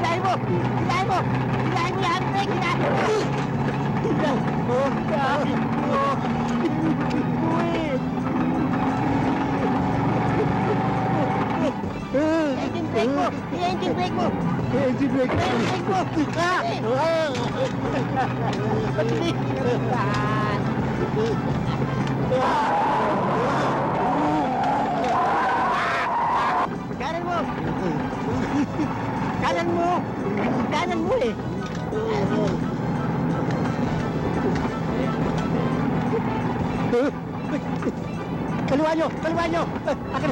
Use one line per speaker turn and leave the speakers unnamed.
Hilahin mo! Hilahin mo! Hilahin mo yung handbrake! Hilahin mo! Oh, sabi mo! Uy! Engine brake mo! I-engine brake mo!
Engine brake.
I-engine brake mo! Kanan mo! Kanan mo! Kanan mo eh! Kaliwa nyo! Kaliwa nyo! Akin